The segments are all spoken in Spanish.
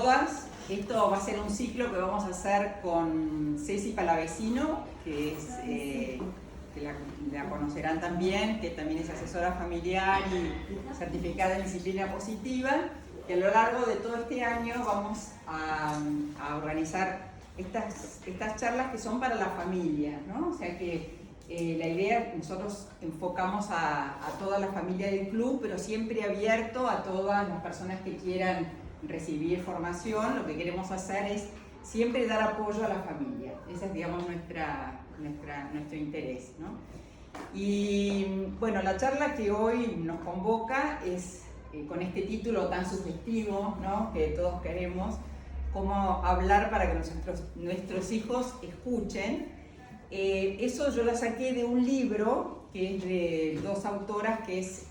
todas. Esto va a ser un ciclo que vamos a hacer con Ceci Palavecino, que es, que la conocerán también, que también es asesora familiar y certificada en disciplina positiva, que a lo largo de todo este año vamos a organizar estas charlas que son para la familia, ¿no? O sea que la idea, nosotros enfocamos a toda la familia del club, pero siempre abierto a todas las personas que quieran recibir formación. Lo que queremos hacer es siempre dar apoyo a la familia. Ese es, digamos, nuestro interés, ¿no? Y bueno, la charla que hoy nos convoca es con este título tan sugestivo, ¿no?, que todos queremos, cómo hablar para que nuestros hijos escuchen. Eso yo la saqué de un libro que es de dos autoras, que es...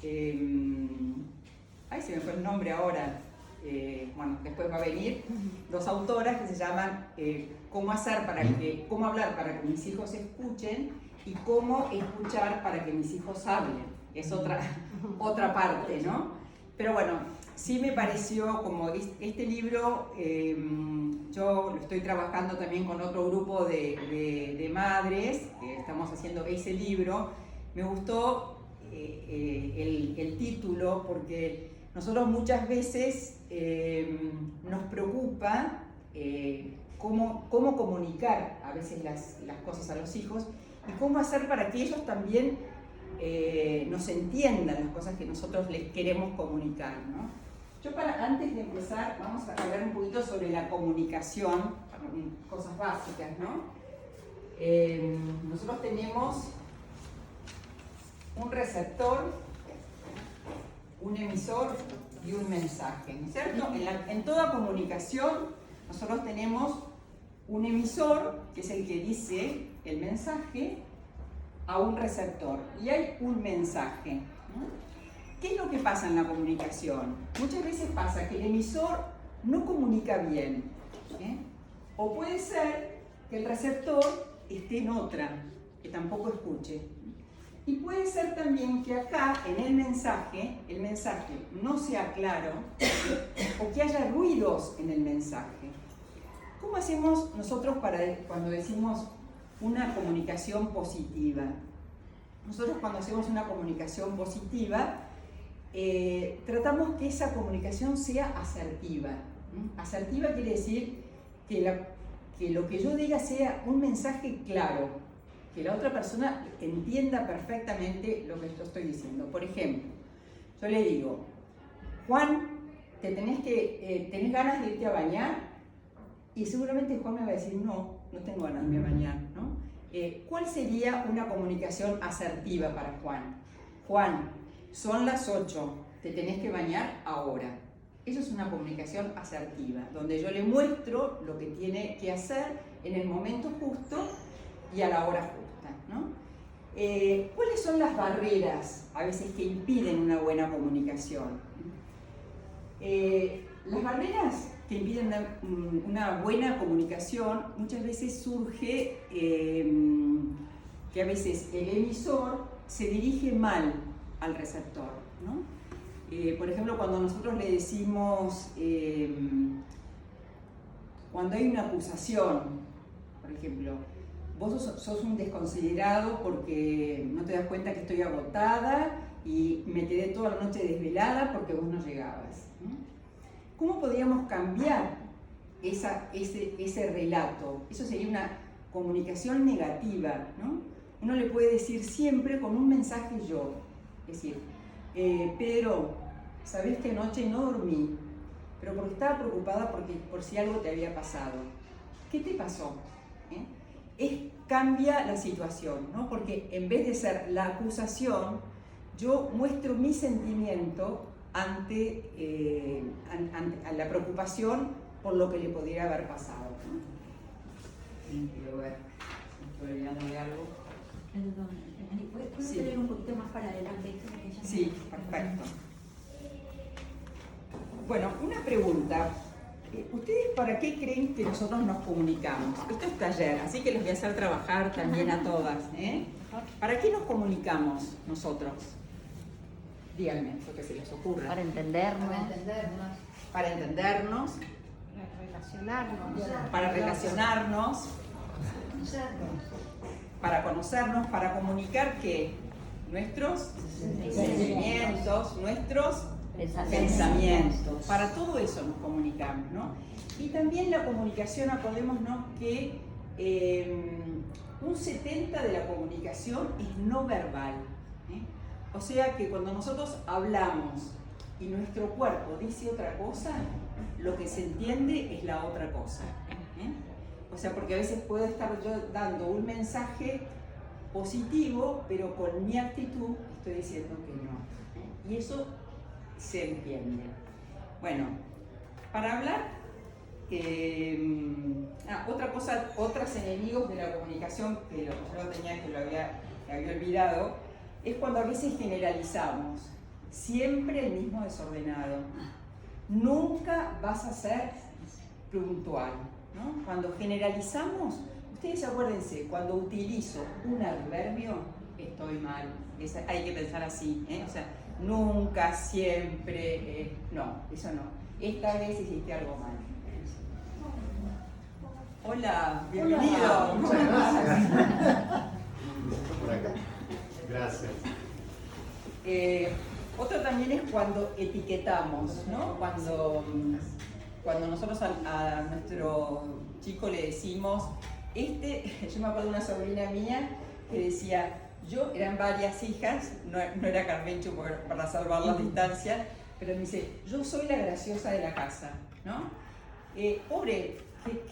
ay, se me fue el nombre ahora. Bueno, después va a venir. Dos autoras que se llaman cómo hablar para que mis hijos escuchen y cómo escuchar para que mis hijos hablen. Es otra parte, ¿no? Pero bueno, sí me pareció como este libro, yo lo estoy trabajando también con otro grupo de madres, que estamos haciendo ese libro. Me gustó el título porque nosotros muchas veces nos preocupa cómo comunicar a veces las cosas a los hijos y cómo hacer para que ellos también nos entiendan las cosas que nosotros les queremos comunicar, ¿no? Antes de empezar, vamos a hablar un poquito sobre la comunicación, cosas básicas, ¿no? Nosotros tenemos un receptor, un emisor y un mensaje, ¿no es cierto? En toda comunicación nosotros tenemos un emisor, que es el que dice el mensaje, a un receptor, y hay un mensaje, ¿no? ¿Qué es lo que pasa en la comunicación? Muchas veces pasa que el emisor no comunica bien, o puede ser que el receptor esté en otra, que tampoco escuche. Y puede ser también que acá, en el mensaje no sea claro, o que haya ruidos en el mensaje. ¿Cómo hacemos nosotros cuando decimos una comunicación positiva? Nosotros cuando hacemos una comunicación positiva, tratamos que esa comunicación sea asertiva. Asertiva quiere decir que lo que yo diga sea un mensaje claro, que la otra persona entienda perfectamente lo que yo estoy diciendo. Por ejemplo, yo le digo: Juan, ¿tenés ganas de irte a bañar? Y seguramente Juan me va a decir: no tengo ganas de irme a bañar, ¿no? ¿Cuál sería una comunicación asertiva para Juan? Juan, son las 8, te tenés que bañar ahora. Eso es una comunicación asertiva, donde yo le muestro lo que tiene que hacer en el momento justo y a la hora justa, ¿no? ¿Cuáles son las barreras a veces que impiden una buena comunicación? Las barreras que impiden una buena comunicación muchas veces surge que a veces el emisor se dirige mal al receptor, ¿no? Por ejemplo, cuando nosotros le decimos, cuando hay una acusación, por ejemplo, vos sos un desconsiderado porque no te das cuenta que estoy agotada y me quedé toda la noche desvelada porque vos no llegabas, ¿no? ¿Cómo podríamos cambiar ese relato? Eso sería una comunicación negativa, ¿no? Uno le puede decir siempre con un mensaje yo, es decir, Pedro, sabés que anoche no dormí, pero porque estaba preocupada por si algo te había pasado. ¿Qué te pasó? Cambia la situación, ¿no? Porque en vez de ser la acusación, yo muestro mi sentimiento ante la preocupación por lo que le pudiera haber pasado, ¿no? Quiero ver, estoy olvidándome algo. ¿Puedes tener un poquito más para adelante? Sí, perfecto. Bueno, una pregunta. ¿Ustedes para qué creen que nosotros nos comunicamos? Esto es taller, así que les voy a hacer trabajar también a todas, ¿eh? ¿Para qué nos comunicamos nosotros? Díganme lo que se les ocurra. Para entendernos. Para entendernos. relacionarnos, para conocernos, para comunicar que nuestros sentimientos, nuestros pensamientos, para todo eso nos comunicamos, ¿no? Y también la comunicación, acordémonos que un 70% de la comunicación es no verbal, ¿eh? O sea que cuando nosotros hablamos y nuestro cuerpo dice otra cosa, lo que se entiende es la otra cosa, ¿eh? O sea, porque a veces puedo estar yo dando un mensaje positivo, pero con mi actitud estoy diciendo que no, ¿eh? Y eso se entiende. Bueno, para hablar, otra cosa, otros enemigos de la comunicación que yo lo tenía, que lo había olvidado, es cuando a veces generalizamos. Siempre el mismo desordenado. Nunca vas a ser puntual, ¿no? Cuando generalizamos, ustedes acuérdense, cuando utilizo un adverbio, estoy mal. Hay que pensar así, ¿eh? O sea, nunca, siempre, no, eso no. Esta vez hiciste algo mal. Hola, bienvenido. Hola, muchas gracias. Por acá. Gracias. Otro también es cuando etiquetamos, ¿no? Cuando nosotros a nuestro chico le decimos, yo me acuerdo de una sobrina mía que decía, eran varias hijas, no era Carmencho para salvar las distancias, pero me dice, yo soy la graciosa de la casa, ¿no? Pobre,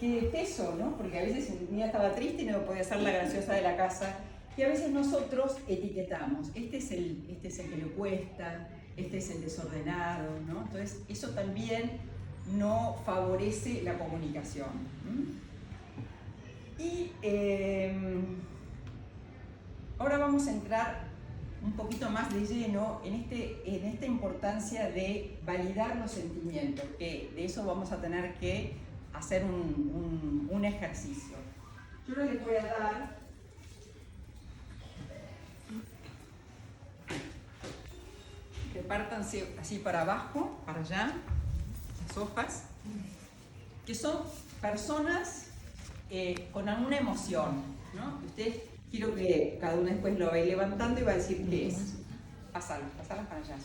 qué peso, ¿no? Porque a veces mi niña estaba triste y no podía ser la graciosa de la casa. Y a veces nosotros etiquetamos, este es el que le cuesta, este es el desordenado, ¿no? Entonces, eso también no favorece la comunicación. Y ahora vamos a entrar un poquito más de lleno en esta importancia de validar los sentimientos, que de eso vamos a tener que hacer un ejercicio. Yo ahora les voy a dar repártanse así para abajo, para allá, las hojas, que son personas con alguna emoción, ¿no? Ustedes, quiero que cada uno después lo vaya levantando y va a decir qué es. Pasalas para allá.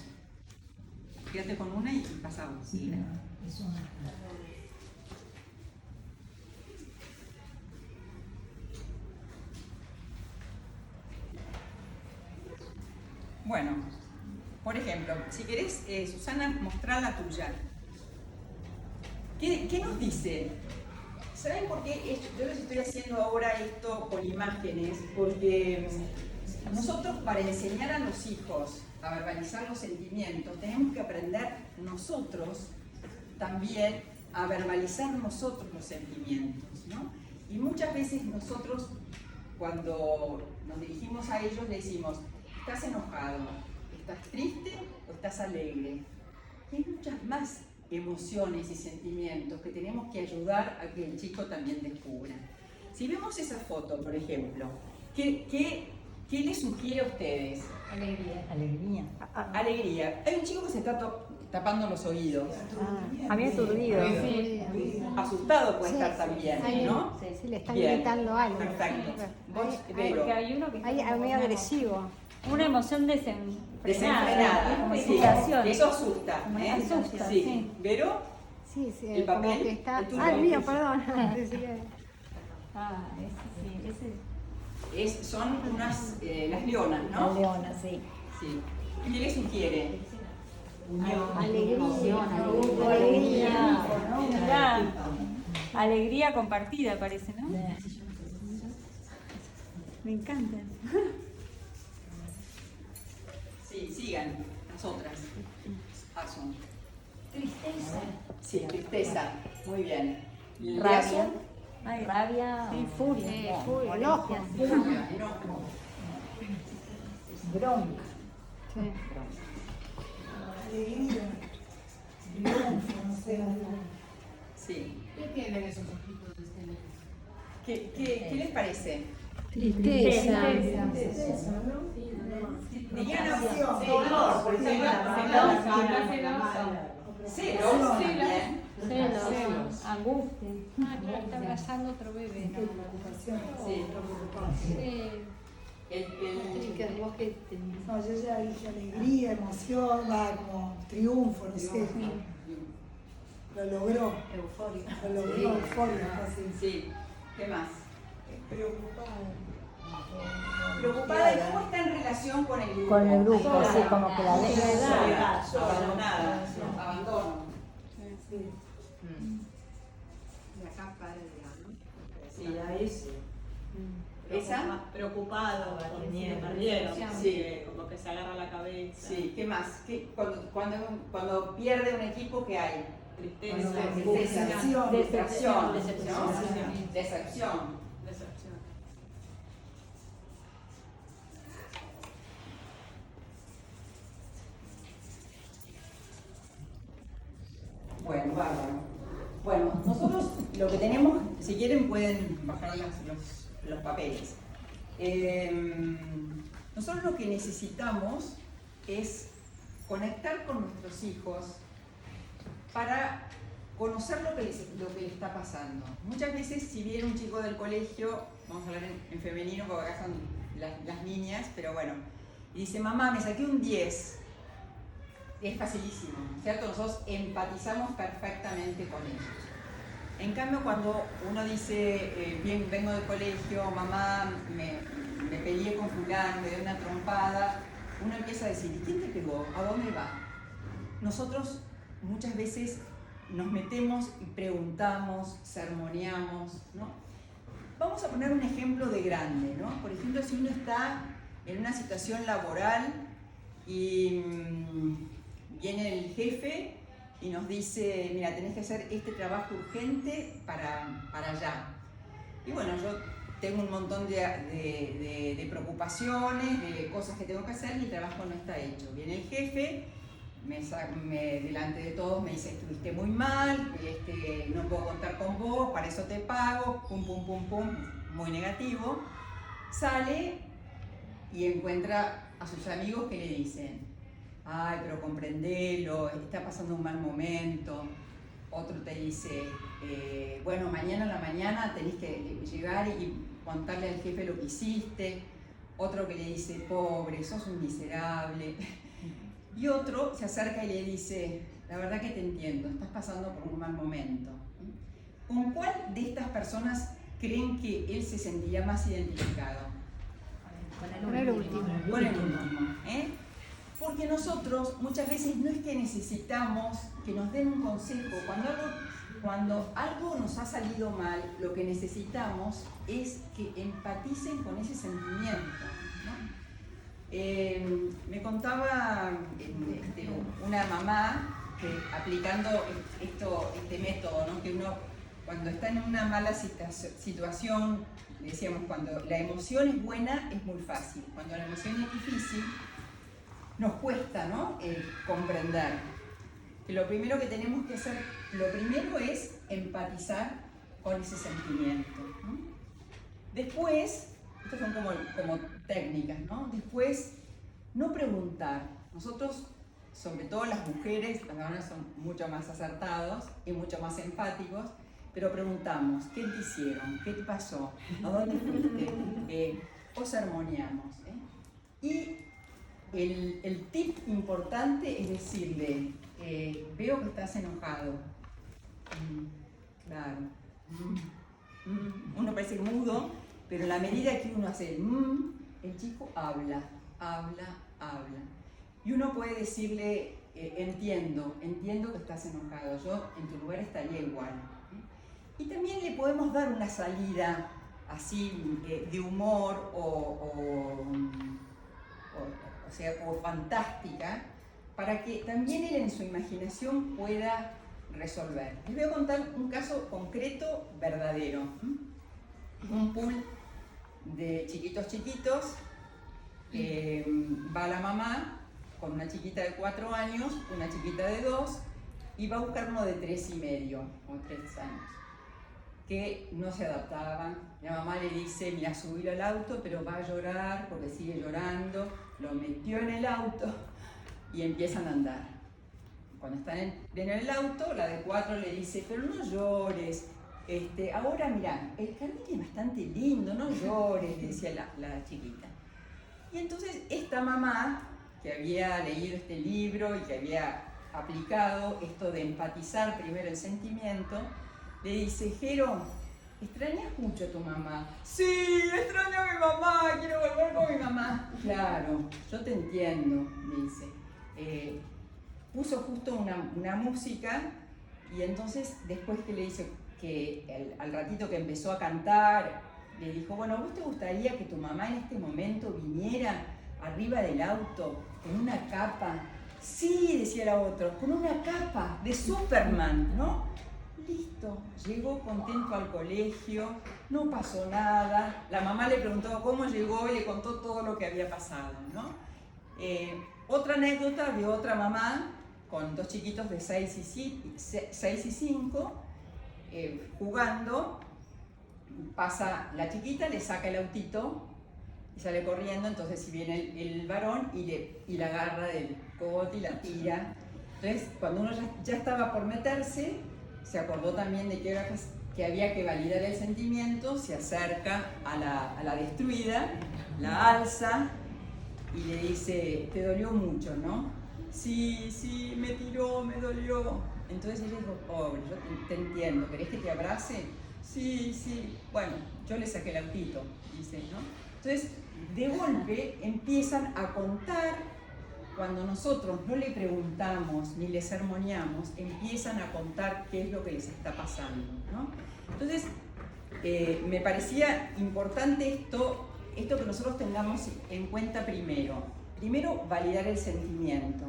Quédate con una y pasamos. ¿Sí? Bueno, por ejemplo, si querés, Susana, mostrar la tuya. ¿Qué nos dice? ¿Saben por qué yo les estoy haciendo ahora esto con imágenes? Porque nosotros, para enseñar a los hijos a verbalizar los sentimientos, tenemos que aprender nosotros también a verbalizar nosotros los sentimientos, ¿no? Y muchas veces nosotros, cuando nos dirigimos a ellos, le decimos, ¿estás enojado? ¿Estás triste o estás alegre? Y hay muchas más emociones y sentimientos que tenemos que ayudar a que el chico también descubra. Si vemos esa foto, por ejemplo, ¿qué les sugiere a ustedes? Alegría. Alegría. Hay un chico que se está tapando los oídos. Había aturdido. Sí. Asustado puede estar también, ¿no? Sí, le están Bien. gritando algo. Perfecto. Vos, Porque Vero. hay uno que está Ahí, como medio agresivo. una emoción desenfrenada, Desenfrenada. como Sí. excitación. Eso asusta. Asusta, Sí. sí. ¿Vero? Sí, sí, ¿El como papel? que está. ¿El tuyo? Ah, el mío, perdón. Pensé que- Ese Son unas, las leonas, ¿no? Leona, sí. Sí. ¿Qué le sugiere? Alegría. Alegría compartida parece, ¿no? Me encanta. Sí, sigan. Las otras. Son. Tristeza. Sí, tristeza. Muy bien. Rabia. Ay, Rabia. sí, furia. Furia, enojo. Enojo. Bronca. Sí. Sí. ¿Qué tienen esos ojitos de este? ¿Qué les parece? Tristeza. Digan Dolor, por ejemplo. celos también. Celos. Angustia. Ah, claro, está abrazando otro bebé. ¿No? Sí. Sí. Chicas, vos que tenés. No, yo ya dije alegría, emoción, va como triunfo, no sé. Lo logró. Euforia. Lo logró, euforia, casi. Sí. ¿Qué más? Preocupada. Preocupada de cómo está en relación con el grupo. Con el grupo, Sola. sí, como que la Soledad, Sola. abandonada, abandono. Sí. De acá para el Sí, la es. ¿Esa? Preocupado, Miedo. perdieron, Sí. como que se agarra la cabeza. Sí, ¿qué más? Cuando pierde un equipo, ¿qué hay? Tristeza, Tristeza, Decepción. decepción, Decepción. ¿no? Decepción. decepción. Bueno, bárbaro. Bueno, nosotros lo que tenemos, si quieren pueden bajar los papeles. Nosotros lo que necesitamos es conectar con nuestros hijos para conocer lo que le está pasando. Muchas veces, si viene un chico del colegio, vamos a hablar en femenino porque acá son las niñas, pero bueno, y dice, mamá, me saqué un 10. Es facilísimo, ¿cierto? Nosotros empatizamos perfectamente con ellos. En cambio, cuando uno dice, bien, vengo del colegio, mamá, me peleé con fulano, me dio una trompada, uno empieza a decir, ¿y quién te pegó? ¿A dónde va? Nosotros muchas veces nos metemos y preguntamos, sermoneamos, ¿no? Vamos a poner un ejemplo de grande, ¿no? Por ejemplo, si uno está en una situación laboral y viene el jefe y nos dice, mira, tenés que hacer este trabajo urgente para allá. Y bueno, yo tengo un montón de preocupaciones, de cosas que tengo que hacer y el trabajo no está hecho. Viene el jefe, delante de todos me dice, estuviste muy mal, no puedo contar con vos, para eso te pago, pum, pum, pum, pum, muy negativo. Sale y encuentra a sus amigos que le dicen, ay, pero comprendelo, está pasando un mal momento. Otro te dice, bueno, mañana a la mañana tenés que llegar y contarle al jefe lo que hiciste. Otro que le dice, pobre, sos un miserable. Y otro se acerca y le dice, la verdad que te entiendo, estás pasando por un mal momento. ¿Con cuál de estas personas creen que él se sentiría más identificado? Con el último. Con el último, ¿eh? Porque nosotros muchas veces no es que necesitamos que nos den un consejo. Cuando algo nos ha salido mal, lo que necesitamos es que empaticen con ese sentimiento, ¿no? Me contaba una mamá que aplicando este método, ¿no? Que uno cuando está en una mala situación, decíamos, cuando la emoción es buena es muy fácil, cuando la emoción es difícil nos cuesta, ¿no? Comprender. Que lo primero que tenemos que hacer, lo primero es empatizar con ese sentimiento, ¿no? Después, estas son como técnicas, ¿no? Después, no preguntar. Nosotros, sobre todo las mujeres, las varones son mucho más acertados y mucho más empáticos, pero preguntamos, ¿qué te hicieron? ¿Qué te pasó? ¿A dónde fuiste? O sermoneamos, ¿eh? Y el tip importante es decirle, veo que estás enojado. Claro. Uno parece mudo, pero en la medida que uno hace el chico habla. Y uno puede decirle, entiendo que estás enojado, yo en tu lugar estaría igual. Y también le podemos dar una salida así de humor o fantástica, para que también él en su imaginación pueda resolver. Les voy a contar un caso concreto, verdadero. Un pool de chiquitos, va la mamá con una chiquita de 4 años, una chiquita de 2, y va a buscar uno de 3 y medio, o 3 años, que no se adaptaban. La mamá le dice, mira, subilo al auto, pero va a llorar porque sigue llorando. Lo metió en el auto y empiezan a andar. cuando están en el auto, la de 4 le dice, pero no llores, ahora mira, el jardín es bastante lindo, no llores, le decía la chiquita. Y entonces esta mamá, que había leído este libro y que había aplicado esto de empatizar primero el sentimiento, le dice, Jero, ¿extrañas mucho a tu mamá? Sí, extraño a mi mamá, quiero volver con mi mamá. Claro, yo te entiendo, me dice. Puso justo una música y entonces después que le dice que al ratito que empezó a cantar, le dijo, bueno, ¿vos te gustaría que tu mamá en este momento viniera arriba del auto con una capa? Sí, decía la otra, con una capa de Superman, ¿no? Listo, llegó contento al colegio, no pasó nada. La mamá le preguntó cómo llegó y le contó todo lo que había pasado, ¿no? Otra anécdota de otra mamá con 2 chiquitos de 6 y 5 jugando. Pasa la chiquita, le saca el autito y sale corriendo, entonces si viene el varón y la agarra del cogote y la tira. Entonces cuando uno ya estaba por meterse, se acordó también de que había que validar el sentimiento, se acerca a la destruida, la alza y le dice, te dolió mucho, ¿no? Sí, me tiró, me dolió. Entonces ella dijo, pobre, yo te entiendo, ¿querés que te abrace? Sí, bueno, yo le saqué el autito, dice, ¿no? Entonces, de golpe empiezan a contar, cuando nosotros no le preguntamos ni le sermoneamos, empiezan a contar qué es lo que les está pasando, ¿no? Entonces, me parecía importante esto que nosotros tengamos en cuenta primero. Primero, validar el sentimiento.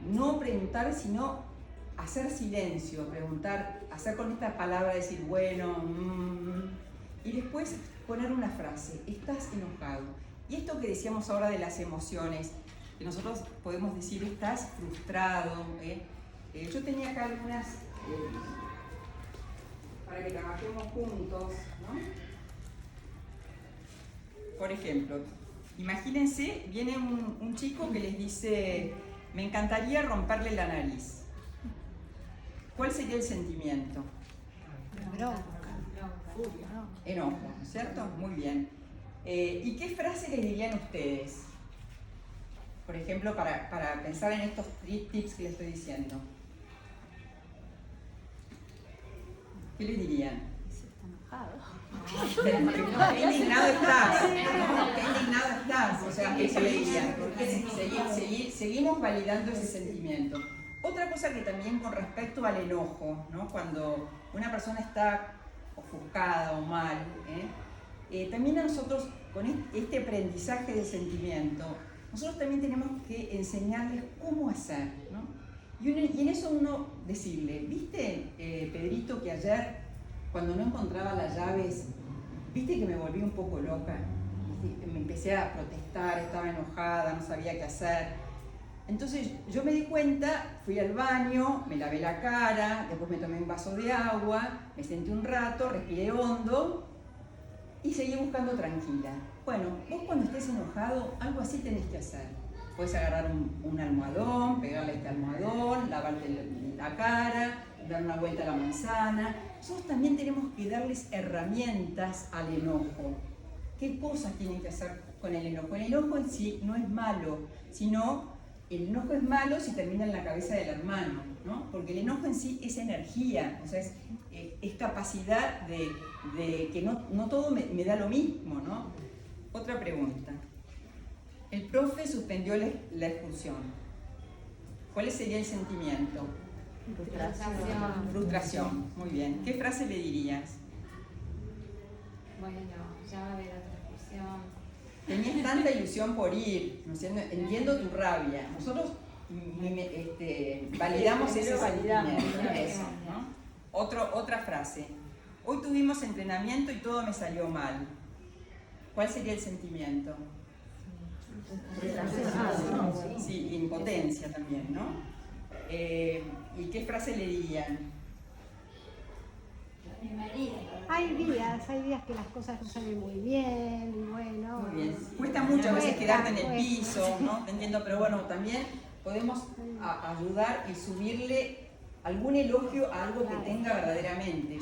No preguntar, sino hacer silencio, preguntar, hacer con esta palabra, decir, bueno, y después poner una frase, estás enojado. Y esto que decíamos ahora de las emociones, que nosotros podemos decir, estás frustrado. Yo tenía acá algunas, para que trabajemos juntos, ¿no? Por ejemplo, imagínense, viene un chico que les dice, me encantaría romperle la nariz. ¿Cuál sería el sentimiento? Enojo, ¿cierto? Muy bien. ¿Y qué frase les dirían ustedes? Por ejemplo, para pensar en estos tips que les estoy diciendo. ¿Qué les dirían? Qué indignado estás, ¿no? Qué indignado estás, o sea, eso le dirían, porque seguimos validando ese sentimiento. Otra cosa que también con respecto al enojo, ¿no? Cuando una persona está ofuscada o mal, también a nosotros, con este aprendizaje de sentimiento, nosotros también tenemos que enseñarles cómo hacer, ¿no? Y en eso uno decirle, ¿viste, Pedrito, que ayer cuando no encontraba las llaves, viste que me volví un poco loca? Me empecé a protestar, estaba enojada, no sabía qué hacer. Entonces yo me di cuenta, fui al baño, me lavé la cara, después me tomé un vaso de agua, me senté un rato, respiré hondo y seguí buscando tranquila. Bueno, vos cuando estés enojado, algo así tenés que hacer. Puedes agarrar un almohadón, pegarle este almohadón, lavarte la cara, dar una vuelta a la manzana. Nosotros también tenemos que darles herramientas al enojo. ¿Qué cosas tienen que hacer con el enojo? El enojo en sí no es malo, sino el enojo es malo si termina en la cabeza del hermano, ¿no? Porque el enojo en sí es energía, o sea, es capacidad de que no todo me da lo mismo, ¿no? Otra pregunta. El profe suspendió la excursión. ¿Cuál sería el sentimiento? Frustración. Muy bien. ¿Qué frase le dirías? Bueno, ya va a haber otra excursión. Tenías tanta ilusión por ir, ¿no? Entiendo tu rabia. Nosotros validamos ese sentimiento. Eso, ¿no? Otra frase. Hoy tuvimos entrenamiento y todo me salió mal. ¿Cuál sería el sentimiento? Sí, impotencia también, ¿no? ¿Y qué frase le dirían? Hay días que las cosas no salen muy bien, y bueno. Muy bien. Cuesta mucho a veces quedarte en el piso, ¿no? Te entiendo, pero bueno, también podemos a ayudar y subirle algún elogio a algo que tenga verdaderamente.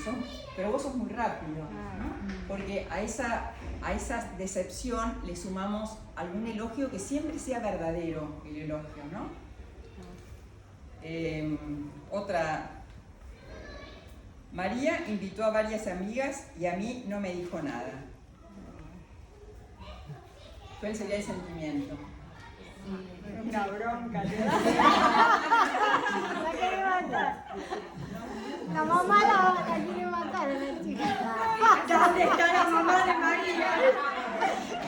Pero vos sos muy rápido, ¿no? Porque a esa decepción le sumamos algún elogio que siempre sea verdadero, el elogio, ¿no? Otra. María invitó a varias amigas y a mí no me dijo nada. ¿Cuál sería el sentimiento? Una bronca. La quiere matar. La mamá la quiere matar a la chica. ¿Dónde está la mamá de María?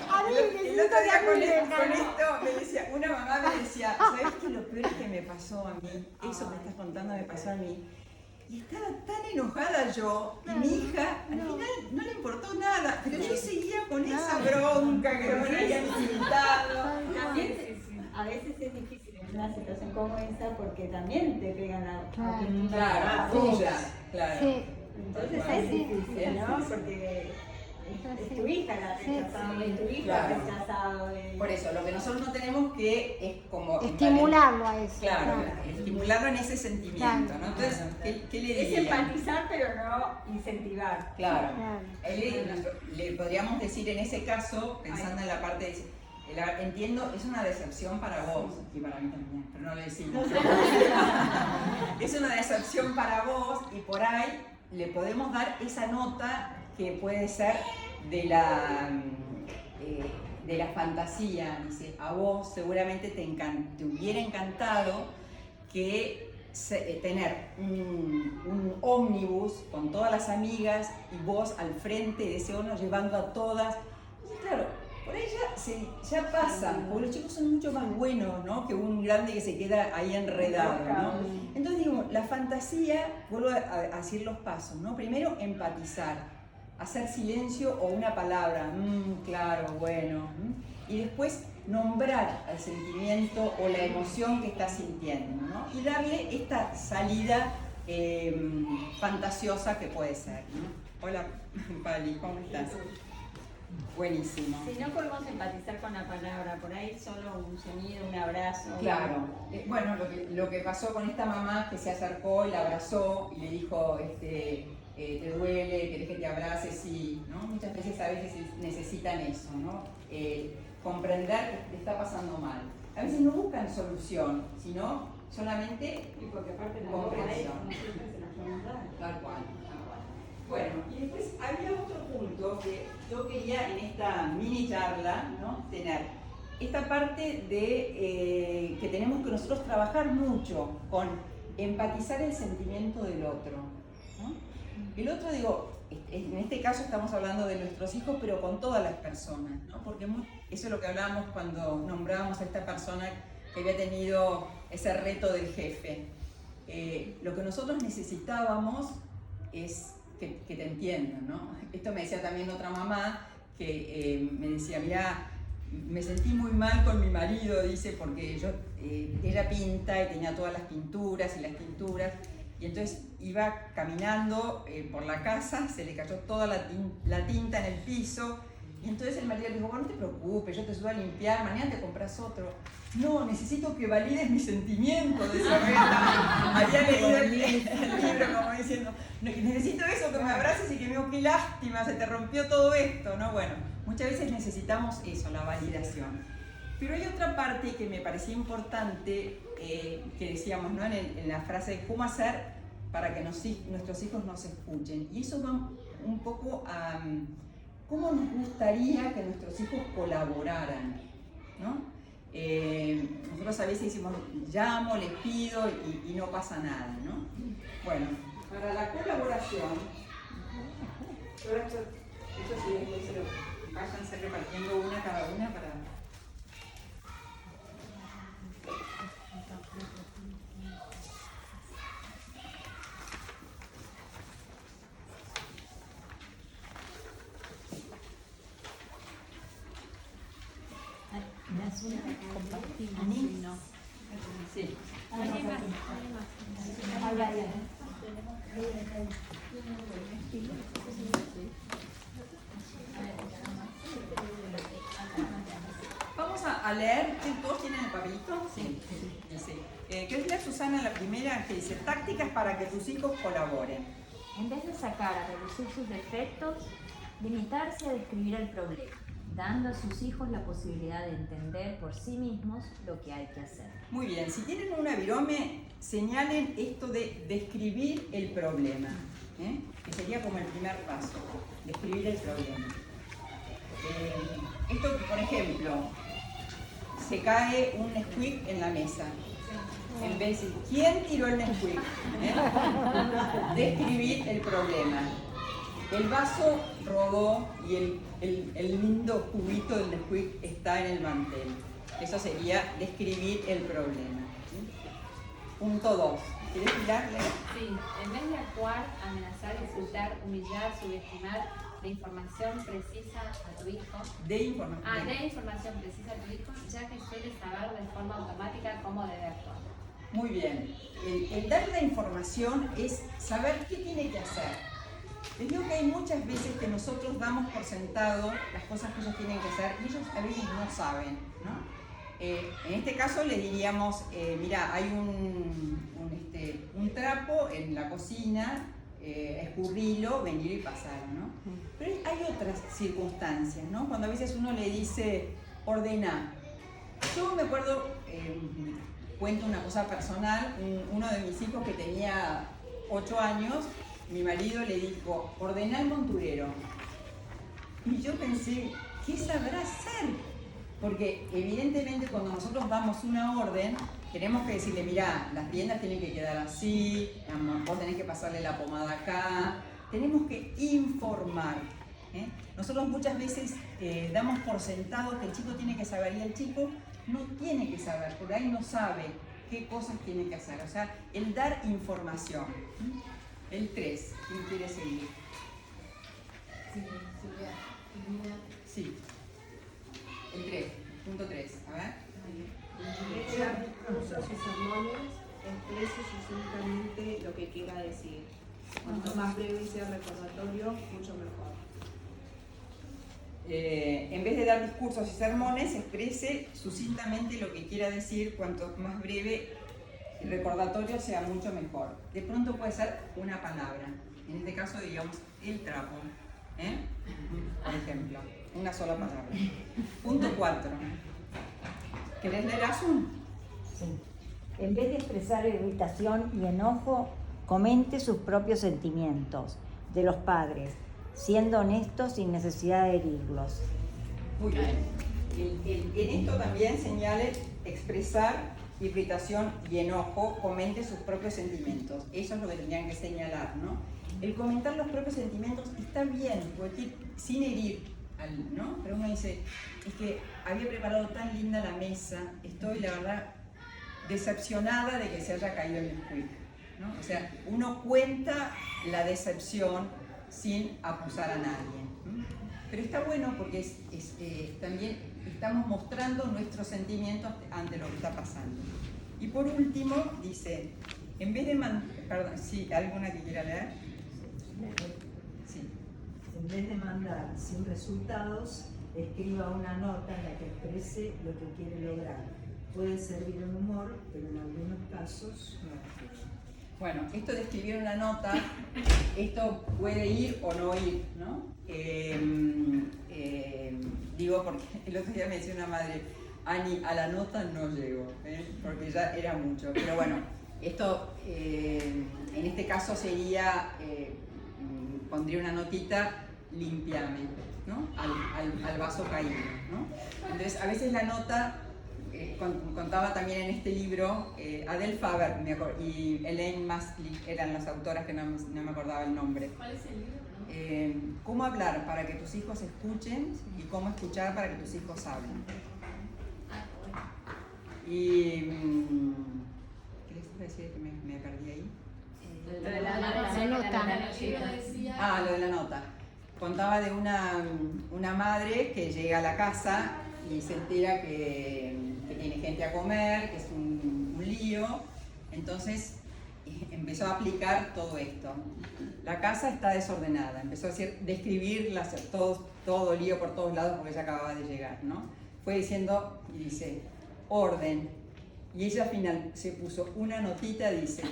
A mí El otro día con esto me decía, una mamá me decía, ¿sabes qué? Lo peor es que me pasó a mí, eso que estás contando me pasó a mí. Y estaba tan enojada yo, y mi hija al final no le importó nada, pero yo seguía con esa bronca que me habían invitado. A veces es difícil en una situación como esa porque también te pegan a Claro. Claro, tuya, claro. Sí. Entonces Tal es cual. difícil, ¿no? Porque es tu hija la rechazada, es tu hija Claro. rechazada. Por eso, lo que nosotros no tenemos que es como... Estimularlo a eso. Claro, estimularlo en ese sentimiento, ¿no? Entonces, ¿qué le Es diría? empatizar pero no incentivar. Claro. Claro. Le podríamos decir en ese caso, pensando en la parte de... Entiendo, es una decepción para vos, y para mí también, pero no le decimos. Es una decepción para vos y por ahí le podemos dar esa nota que puede ser de la fantasía. Dice, a vos seguramente te hubiera encantado que tener un ómnibus con todas las amigas y vos al frente de ese ómnibus llevando a todas. Entonces, claro, por ahí ya pasa, porque los chicos son mucho más buenos, ¿no? Que un grande que se queda ahí enredado, ¿no? Entonces digo, la fantasía, vuelvo a decir los pasos, ¿no? Primero, empatizar, hacer silencio o una palabra, claro, bueno, y después nombrar al sentimiento o la emoción que estás sintiendo, ¿no? Y darle esta salida fantasiosa que puede ser, ¿no? Hola, Pali, ¿cómo estás? Buenísimo. Si no podemos empatizar con la palabra, por ahí solo un sonido, un abrazo. Claro. Bueno, lo que pasó con esta mamá que se acercó y la abrazó y le dijo, te duele, querés que te abrace, sí, ¿no? Muchas veces a veces necesitan eso, ¿no? Comprender que te está pasando mal. A veces no buscan solución, sino solamente comprensión. Tal cual. Bueno, y después había otro punto que yo quería en esta mini charla, ¿no? Tener esta parte de que tenemos que nosotros trabajar mucho con empatizar el sentimiento del otro, ¿no? El otro, digo, en este caso estamos hablando de nuestros hijos, pero con todas las personas, ¿no? Porque eso es lo que hablábamos cuando nombrábamos a esta persona que había tenido ese reto del jefe. Lo que nosotros necesitábamos es que te entiendan, ¿no? Esto me decía también otra mamá que me decía, mira, me sentí muy mal con mi marido, dice, porque ella pinta y tenía todas las pinturas y las tinturas, y entonces iba caminando por la casa, se le cayó toda la tinta en el piso, y entonces el marido le dijo, bueno, no te preocupes, yo te ayudo a limpiar, mañana te compras otro. No, necesito que valides mis sentimientos, decía Rita. Había leído el libro como diciendo, necesito eso, que me abraces y que me digas, qué lástima, se te rompió todo esto, ¿no? Bueno, muchas veces necesitamos eso, la validación. Pero hay otra parte que me parecía importante, que decíamos, ¿no? En la frase de cómo hacer para que nuestros hijos nos escuchen. Y eso va un poco a cómo nos gustaría que nuestros hijos colaboraran, ¿no? Nosotros a veces decimos, llamo, les pido y no pasa nada, ¿no? Bueno, para la colaboración, ahora esto sí, después se lo váyanse repartiendo una cada una para... ¿Das una? Compartimos. No. Sí. Vamos a leer, ¿todos tienen el papelito? Sí. Dice, ¿querés leer, Susana, la primera que dice tácticas para que tus hijos colaboren? En vez de sacar a relucir sus defectos, limitarse a describir el problema, dando a sus hijos la posibilidad de entender por sí mismos lo que hay que hacer. Muy bien, si tienen una virome, señalen esto de describir el problema, que sería como el primer paso, describir el problema. Esto, por ejemplo, se cae un Nesquik en la mesa. En vez de decir, ¿quién tiró el Nesquik? Describir el problema. El vaso rodó y el lindo cubito del Nesquik está en el mantel. Eso sería describir el problema. Punto 2. ¿Quieres tirarle? Sí, en vez de actuar, amenazar, insultar, humillar, subestimar de información precisa a tu hijo. De información. De información precisa a tu hijo, ya que suele saber de forma automática cómo debe actuar. Muy bien. El dar la información es saber qué tiene que hacer. Les digo que hay muchas veces que nosotros damos por sentado las cosas que ellos tienen que hacer y ellos a veces no saben, ¿no? En este caso le diríamos, mira, hay un trapo en la cocina, escurrilo, venir y pasar, ¿no? Pero hay otras circunstancias, ¿no? Cuando a veces uno le dice, ordena. Yo me acuerdo, cuento una cosa personal, uno de mis hijos que tenía 8 años, mi marido le dijo, ordena el monturero. Y yo pensé, ¿qué sabrá hacer? Porque evidentemente cuando nosotros damos una orden, tenemos que decirle, mira, las tiendas tienen que quedar así, vos tenés que pasarle la pomada acá, tenemos que informar. Nosotros muchas veces damos por sentado que el chico tiene que saber y el chico no tiene que saber, por ahí no sabe qué cosas tiene que hacer, o sea, el dar información. El 3, ¿quién quiere seguir? Sí. El 3, punto 3, a ver. En discursos y sermones, exprese sucintamente lo que quiera decir. Cuanto más breve sea el recordatorio, mucho mejor. En vez de dar discursos y sermones, exprese sucintamente lo que quiera decir, cuanto más breve el recordatorio sea mucho mejor. De pronto puede ser una palabra, en este caso diríamos el trapo, por ejemplo, una sola palabra. Punto 4. ¿Querés leer Asun? Sí. En vez de expresar irritación y enojo, comente sus propios sentimientos de los padres, siendo honestos sin necesidad de herirlos. Muy bien. En esto también señale expresar irritación y enojo, comente sus propios sentimientos. Eso es lo que tendrían que señalar, ¿no? El comentar los propios sentimientos está bien, porque sin herir, ¿no? Pero uno dice, es que había preparado tan linda la mesa, estoy la verdad decepcionada de que se haya caído el Nesquik, ¿no? O sea, uno cuenta la decepción sin acusar a nadie, ¿no? Pero está bueno porque también estamos mostrando nuestros sentimientos ante lo que está pasando. Y por último, dice, en vez de perdón, ¿sí? ¿Alguna que quiera leer? Sí. En vez de mandar sin resultados, escriba una nota en la que exprese lo que quiere lograr. Puede servir en humor, pero en algunos casos no es. Bueno, esto de escribir una nota, esto puede ir o no ir, ¿no? Digo porque el otro día me decía una madre, Ani, a la nota no llego, porque ya era mucho. Pero bueno, esto en este caso sería, pondría una notita, limpiame, ¿no? Al vaso caído, ¿no? Entonces, a veces la nota, contaba también en este libro, Adele Faber y Elaine Masklick eran las autoras que no me acordaba el nombre. ¿Cuál es el libro? Cómo hablar para que tus hijos escuchen y cómo escuchar para que tus hijos hablen. Y ¿qué les iba a decir que me perdí ahí? Lo de la nota. Lo de la nota. Contaba de una madre que llega a la casa y se entera que tiene gente a comer, que es un lío. Entonces empezó a aplicar todo esto. La casa está desordenada. Empezó a describir todo lío por todos lados porque ella acababa de llegar, ¿no? Fue diciendo y dice, orden, Y ella al final se puso una notita, dice,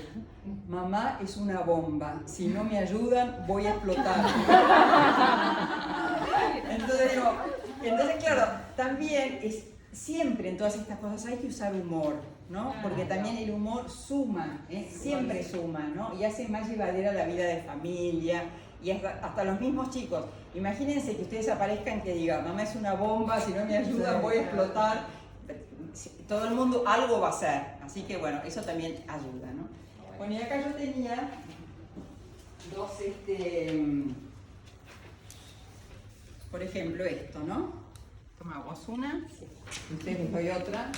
mamá es una bomba, si no me ayudan voy a explotar. Entonces claro, también es, siempre en todas estas cosas hay que usar humor, ¿no? Porque también el humor suma, siempre suma, ¿no? Y hace más llevadera la vida de familia y hasta los mismos chicos. Imagínense que ustedes aparezcan que digan, mamá es una bomba, si no me ayudan voy a explotar. Todo el mundo algo va a hacer, así que bueno, eso también ayuda, ¿no? Bueno, y acá yo tenía dos, por ejemplo esto, ¿no? Tomamos una, ustedes les doy otra,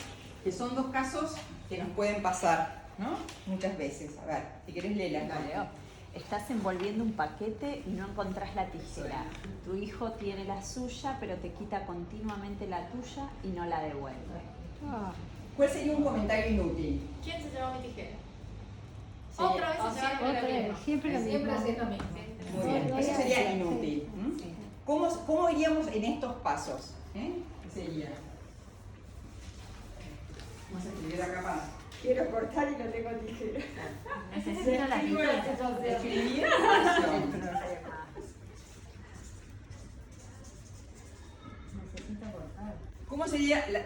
que son dos casos que nos pueden pasar, ¿no? Muchas veces. A ver, si querés léela. Vale, estás envolviendo un paquete y no encontrás la tijera. Tu hijo tiene la suya, pero te quita continuamente la tuya y no la devuelve. ¿Cuál sería un comentario inútil? ¿Quién se llevó mi tijera? Sí. Otra vez se lleva la misma. Siempre lo mismo. Siempre haces lo mismo. Muy bien, eso sería inútil. ¿Cómo iríamos en estos pasos? ¿Qué sería? Vamos a escribir acá para... Quiero cortar y no tengo tijera. Necesito la tijera. Escribir acción.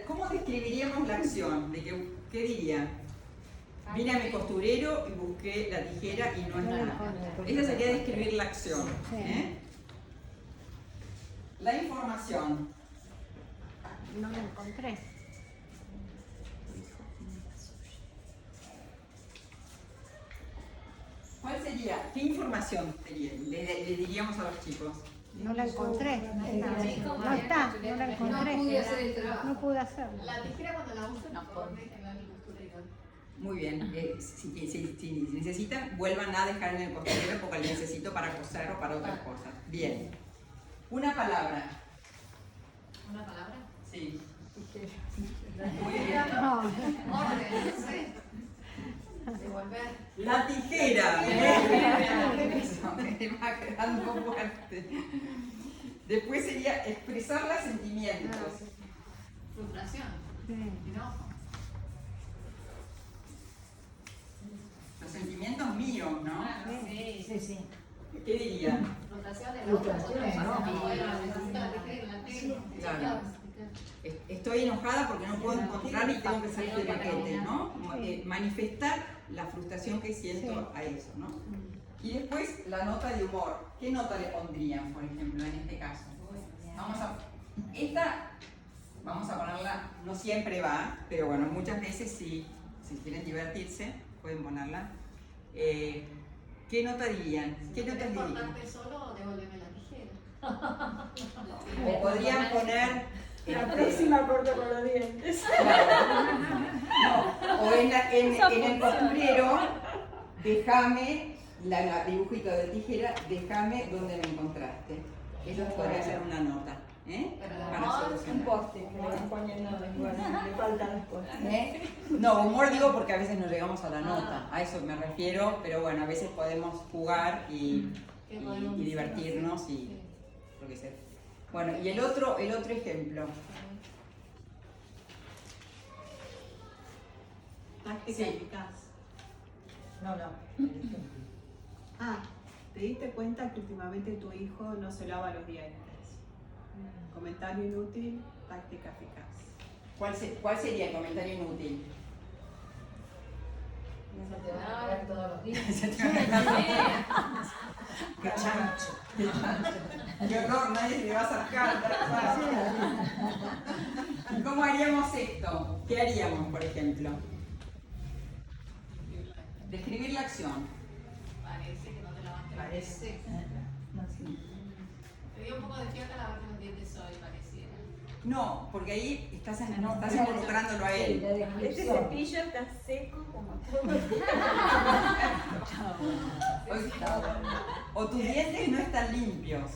¿Cómo describiríamos la acción? ¿Qué diría? Vine a mi costurero y busqué la tijera y no está. Esa sería describir la acción. La información. No lo encontré. ¿Cuál sería? ¿Qué información le diríamos a los chicos? No la encontré. No está, no la encontré. No pude hacer el trabajo. No pude hacerlo. La tijera cuando la uso no puedo dejarla en mi costurero. Muy bien. Si necesitan, vuelvan a dejar en el costurero porque lo necesito para coser o para otras cosas. Bien. Una palabra. ¿Una palabra? Sí. Muy bien. No. Orden, no sé. Devolver. La tijera. Eso, me va quedando fuerte. Después sería expresar los sentimientos. Frustración. Enojo. Los sentimientos míos, ¿no? Sí. Sí, sí. ¿Qué diría? Frustración, enojo. Necesito la tijera y la tengo. Claro. Estoy enojada porque no puedo encontrar y tengo que salir del paquete, ¿no? Manifestar la frustración que siento a eso, ¿no? Y después la nota de humor. ¿Qué nota le pondrían, por ejemplo, en este caso? Vamos a ponerla, no siempre va, pero bueno, muchas veces sí, si quieren divertirse, pueden ponerla. ¿Qué nota dirían? ¿Qué nota dirían? ¿Cortarte solo o devolverme la tijera? O podrían poner... La próxima corto con los dientes. No, o en el costurero, déjame, la dibujito de tijera, déjame donde me encontraste. Eso podría ser una nota, para Un solucionar. poste que le van poniendo después. Le faltan los postes. No, humor digo porque a veces no llegamos a la nota, a eso me refiero, pero bueno, a veces podemos jugar y divertirnos y lo que sea. Bueno, y el otro ejemplo. Táctica Sí. eficaz. No. ¿Te diste cuenta que últimamente tu hijo no se lava los dientes? Comentario inútil, táctica eficaz. ¿Cuál sería el comentario inútil? Se te van a ver todos los días. ¡Qué chancho! ¡Qué chancho! ¡Qué horror! Nadie se va a acercar. ¿Y cómo haríamos esto? ¿Qué haríamos, por ejemplo? Describir la acción. Parece que no te lavaste los dientes. Te dio un poco de fiaca lavarte los dientes hoy, pareciera. No, porque ahí estás involucrándolo a él. Este cepillo está seco como todo. O tus dientes no están limpios,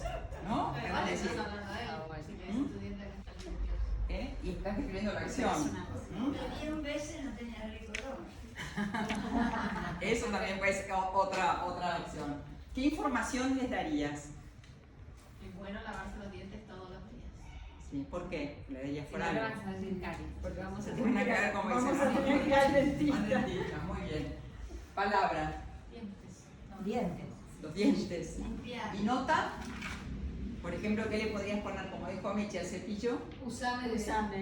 ¿no? Pero Querés vale, decir. estás hablando de él. Si me dices tus dientes no están limpios. Y estás describiendo la acción. Me dieron besos y no tenía recordón. Eso también puede ser otra acción. ¿Qué información les darías? Es bueno lavarse los dientes todos los días. Sí, ¿por qué? Le daría Si por no algo. le vas a decir caries, porque vamos a Van a quedar como Vamos dicen, a tener que ir al dentista. al dentista, muy bien. Palabra, Dientes. los dientes. Limpiar. ¿Y nota? Por ejemplo, ¿qué le podrías poner, como dijo Michi, al cepillo? Usame Usame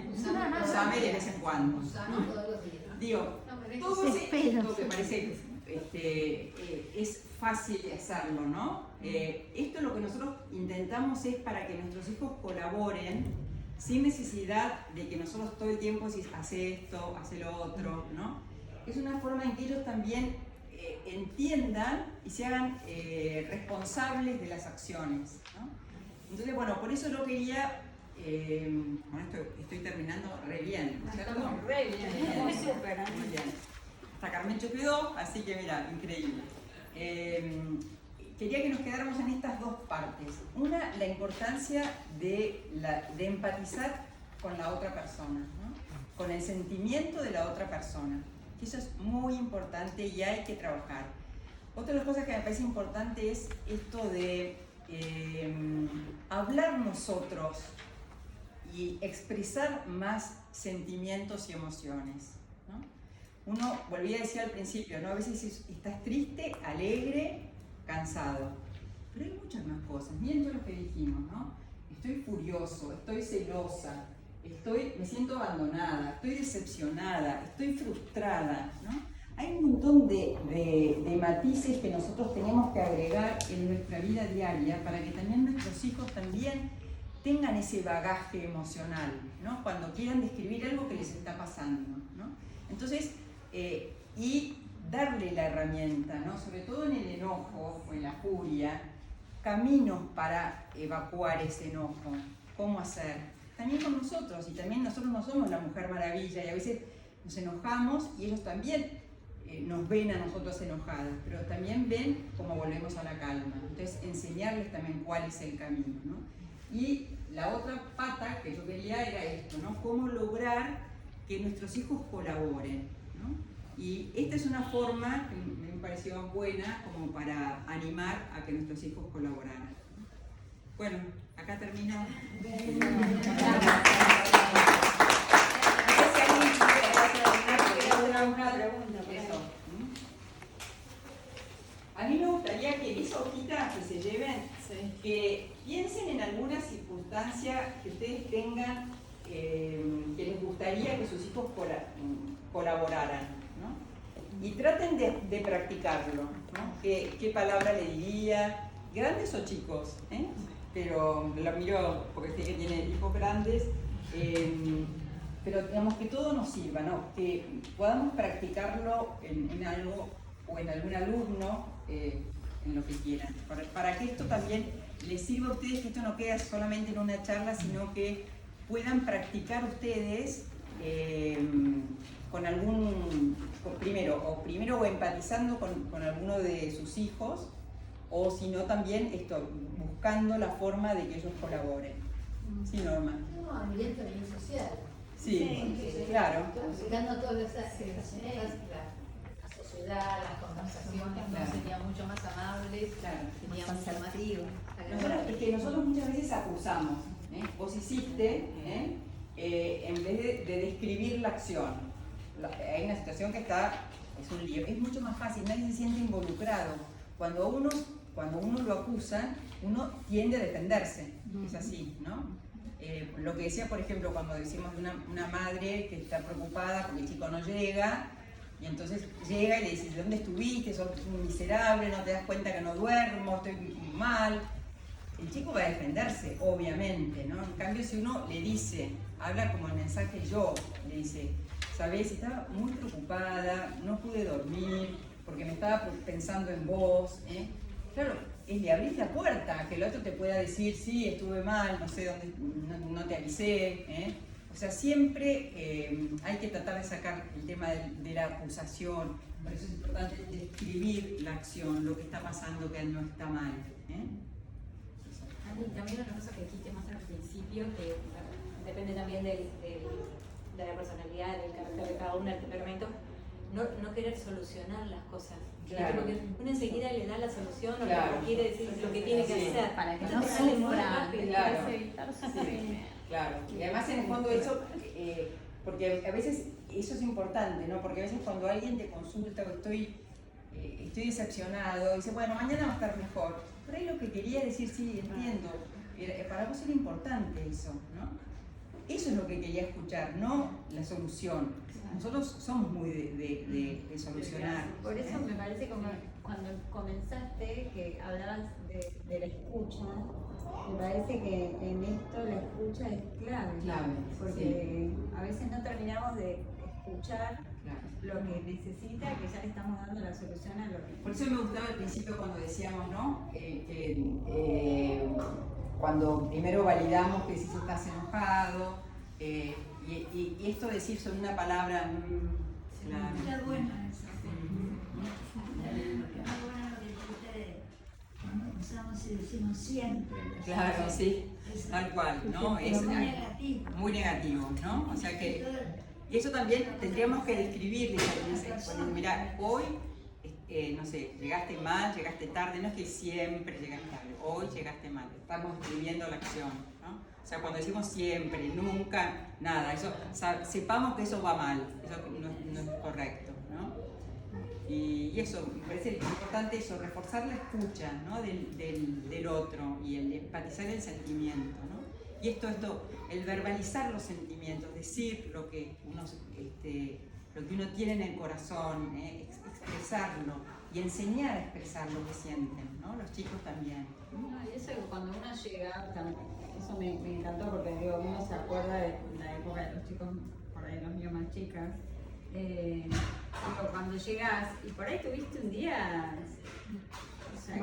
de vez en cuando. ¿no? todos los días. Digo, No me dejes. todo esto que parece es fácil de hacerlo, ¿no? Esto lo que nosotros intentamos es para que nuestros hijos colaboren sin necesidad de que nosotros todo el tiempo si hace esto, hace lo otro, ¿no? Es una forma en que ellos también entiendan y se hagan responsables de las acciones, ¿no? Entonces, bueno, por eso yo quería, bueno, estoy terminando re bien, ¿cierto? Estamos re bien, muy súper. Muy bien. Hasta Carmencho quedó, así que mira, increíble. Quería que nos quedáramos en estas dos partes. Una, la importancia de empatizar con la otra persona, ¿no? Con el sentimiento de la otra persona. Eso es muy importante y hay que trabajar. Otra de las cosas que me parece importante es esto de hablar nosotros y expresar más sentimientos y emociones, ¿no? Uno, volví a decir al principio, ¿no? A veces estás triste, alegre, cansado, pero hay muchas más cosas. Miren todo lo que dijimos, ¿no? Estoy furioso, estoy celosa, me siento abandonada, estoy decepcionada, estoy frustrada, ¿no? Hay un montón de matices que nosotros tenemos que agregar en nuestra vida diaria para que también nuestros hijos también tengan ese bagaje emocional, ¿no? Cuando quieran describir algo que les está pasando, ¿no? Entonces, y darle la herramienta, ¿no? Sobre todo en el enojo o en la furia, caminos para evacuar ese enojo, cómo hacer. También con nosotros, y también nosotros no somos la Mujer Maravilla, y a veces nos enojamos y ellos también nos ven a nosotros enojadas, pero también ven cómo volvemos a la calma. Entonces, enseñarles también cuál es el camino, ¿no? Y la otra pata que yo quería era esto, ¿no? Cómo lograr que nuestros hijos colaboren, ¿no? Y esta es una forma que me pareció buena como para animar a que nuestros hijos colaboraran. Bueno, acá termina. No sé si alguien quiere hacer alguna pregunta. Eso. A mí me gustaría que en esa hojita que se lleven, que piensen en alguna circunstancia que ustedes tengan que les gustaría que sus hijos colaboraran, ¿no? Y traten de practicarlo, ¿no? ¿Qué palabra le diría? Grandes o chicos, pero lo miro porque sé que tiene hijos grandes, pero digamos que todo nos sirva, ¿no? Que podamos practicarlo en algo o en algún alumno, en lo que quieran, para que esto también les sirva a ustedes, que esto no quede solamente en una charla, sino que puedan practicar ustedes con algún, primero o empatizando con alguno de sus hijos, o si no también buscando la forma de que ellos colaboren. Sí, Norma. Un ambiente bien social. Sí, claro. Buscando todas esas cosas, la sociedad, las conversaciones, serían mucho más amables, serían mucho más agradables. Nosotros muchas veces acusamos. Vos hiciste, en vez de describir la acción. Hay una situación que es un lío. Es mucho más fácil, nadie se siente involucrado. Cuando uno lo acusa, uno tiende a defenderse. Es así, ¿no? Lo que decía, por ejemplo, cuando decimos de una madre que está preocupada porque el chico no llega, y entonces llega y le dice, ¿dónde estuviste? Sos un miserable, no te das cuenta que no duermo, estoy mal. El chico va a defenderse, obviamente, ¿no? En cambio, si uno le dice, habla como el mensaje yo, le dice, ¿sabés? Estaba muy preocupada, no pude dormir, porque me estaba pensando en vos, Claro, le abrís la puerta a que el otro te pueda decir, sí, estuve mal, no sé dónde, no te avisé, O sea, siempre hay que tratar de sacar el tema de la acusación, por eso es importante describir la acción, lo que está pasando, que no está mal, Y también una cosa que dijiste más al principio, que depende también de la personalidad, del carácter de cada uno, del temperamento, no querer solucionar las cosas. Claro. Porque uno enseguida le da la solución Claro. o le quiere decir lo que tiene que hacer. Para que Esto no te sale muy sufra, rápido. claro. evitar sufrimiento. Claro, y además en el fondo eso, porque a veces eso es importante, ¿no? Porque a veces cuando alguien te consulta o estoy decepcionado, dice, bueno, mañana va a estar mejor. Por ahí lo que quería decir, sí, entiendo, para vos era importante eso, ¿no? Eso es lo que quería escuchar, no la solución. Nosotros somos muy de solucionar. Por eso me parece como cuando comenzaste, que hablabas de la escucha, me parece que en esto la escucha es clave. Porque a veces no terminamos de escuchar lo que necesita, que ya le estamos dando la solución a lo que... Por eso me gustaba al principio cuando decíamos, ¿no? Cuando primero validamos que si estás enojado, y esto decir sobre una palabra... Está bueno eso. Está bueno lo que dijiste, cuando usamos y decimos siempre. Claro, sí, tal cual, ¿no? Es muy negativo. Muy negativo, ¿no? O sea que... Y eso también tendríamos que describirle, mira, hoy, no sé, llegaste mal, llegaste tarde, no es que siempre llegas tarde, hoy llegaste mal, estamos describiendo la acción, ¿no? O sea, cuando decimos siempre, nunca, nada, eso, sepamos que eso va mal, eso no es correcto, ¿no? Y eso, me parece importante eso, reforzar la escucha, ¿no? del otro y el empatizar el sentimiento, ¿no? Y esto, el verbalizar los sentimientos, decir lo que uno tiene en el corazón, expresarlo y enseñar a expresar lo que sienten, ¿no? Los chicos también. Y eso cuando uno llega, eso me encantó porque digo, uno se acuerda de la época de los chicos, por ahí los míos más chicas, digo, cuando llegas y por ahí tuviste un día...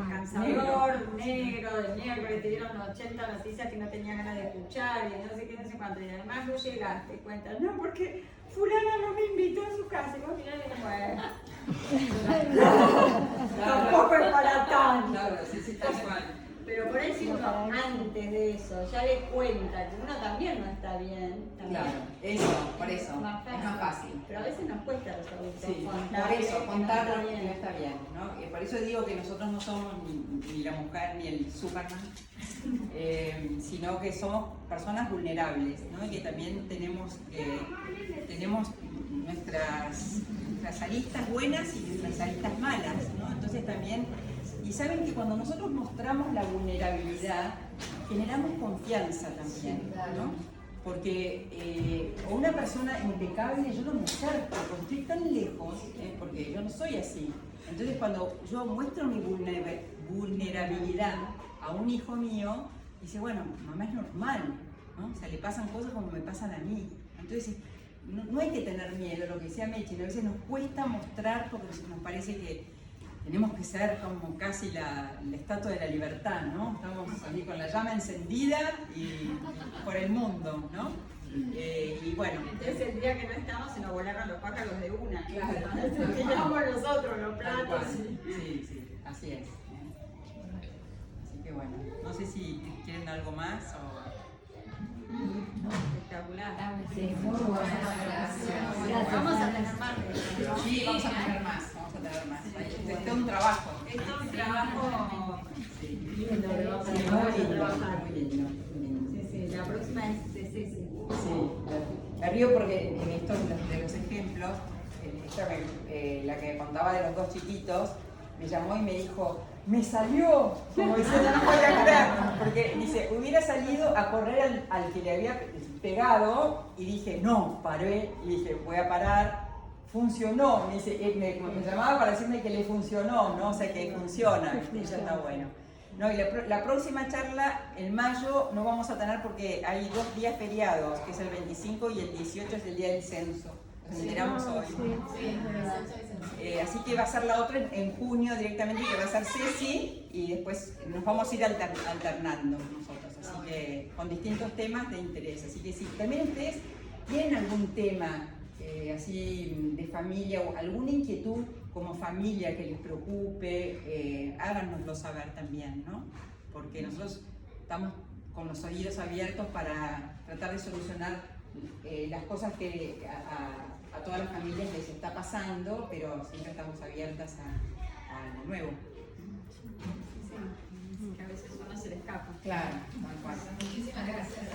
cansador, negro, de miércoles, te dieron 80 noticias que no tenía ganas de escuchar y no sé qué, no sé cuánto. Y además vos llegaste, cuentas, no, porque fulana no me invitó a su casa. Y vos mirás y tampoco es para tanto. Claro, sí, tal cual. Pero por ahí si uno antes de eso ya le cuenta que uno también no está bien. También. Claro, eso, por eso, es más fácil. Pero a veces nos cuesta los adultos contar lo que no está bien, ¿no? Por eso digo que nosotros no somos ni la mujer ni el Superman, sino que somos personas vulnerables, ¿no? Y que también tenemos nuestras aristas buenas y nuestras aristas malas, ¿no? Entonces también... Y saben que cuando nosotros mostramos la vulnerabilidad, generamos confianza también, ¿no? Porque una persona impecable yo no me acerco, porque estoy tan lejos, porque yo no soy así. Entonces cuando yo muestro mi vulnerabilidad a un hijo mío, dice, bueno, mamá es normal, ¿no? O sea, le pasan cosas como me pasan a mí. Entonces no hay que tener miedo, lo que decía Mechi, a veces nos cuesta mostrar porque nos parece que tenemos que ser como casi la estatua de la libertad, ¿no? Estamos ahí con la llama encendida y por el mundo, ¿no? Y bueno. Entonces el día que no estamos se nos volaron los pájaros de una. Claro. Nos tiramos nosotros los platos. Sí, así es. Así que bueno, no sé si quieren algo más o... Espectacular. Sí, muy bueno. Gracias. Vamos a tener más. Sí, vamos a tener más. Es todo un trabajo. Es todo un trabajo lindo, muy lindo. Sí, la próxima es Ceci. Sí, me río porque en estos de los ejemplos, la que contaba de los dos chiquitos, me llamó y me dijo, me salió, como diciendo, no podía creer, porque dice, hubiera salido a correr al que le había pegado y dije, no, paré y dije, voy a parar. Funcionó, me dice, me llamaba para decirme que le funcionó, ¿no? O sea, que funciona, y ya está bueno. No, y la próxima charla, en mayo, no vamos a tener porque hay 2 días feriados, que es el 25 y el 18 es el día del censo. Nos enteramos hoy. Así que va a ser la otra en junio directamente, que va a ser Ceci, y después nos vamos a ir alternando nosotros, así que con distintos temas de interés. Así que si también ustedes tienen algún tema así de familia o alguna inquietud como familia que les preocupe, háganoslo saber también, ¿no? Porque nosotros estamos con los oídos abiertos para tratar de solucionar las cosas que a todas las familias les está pasando, pero siempre estamos abiertas a lo nuevo. Sí, que a veces uno se le escapa. Claro, tal cual. Muchísimas gracias.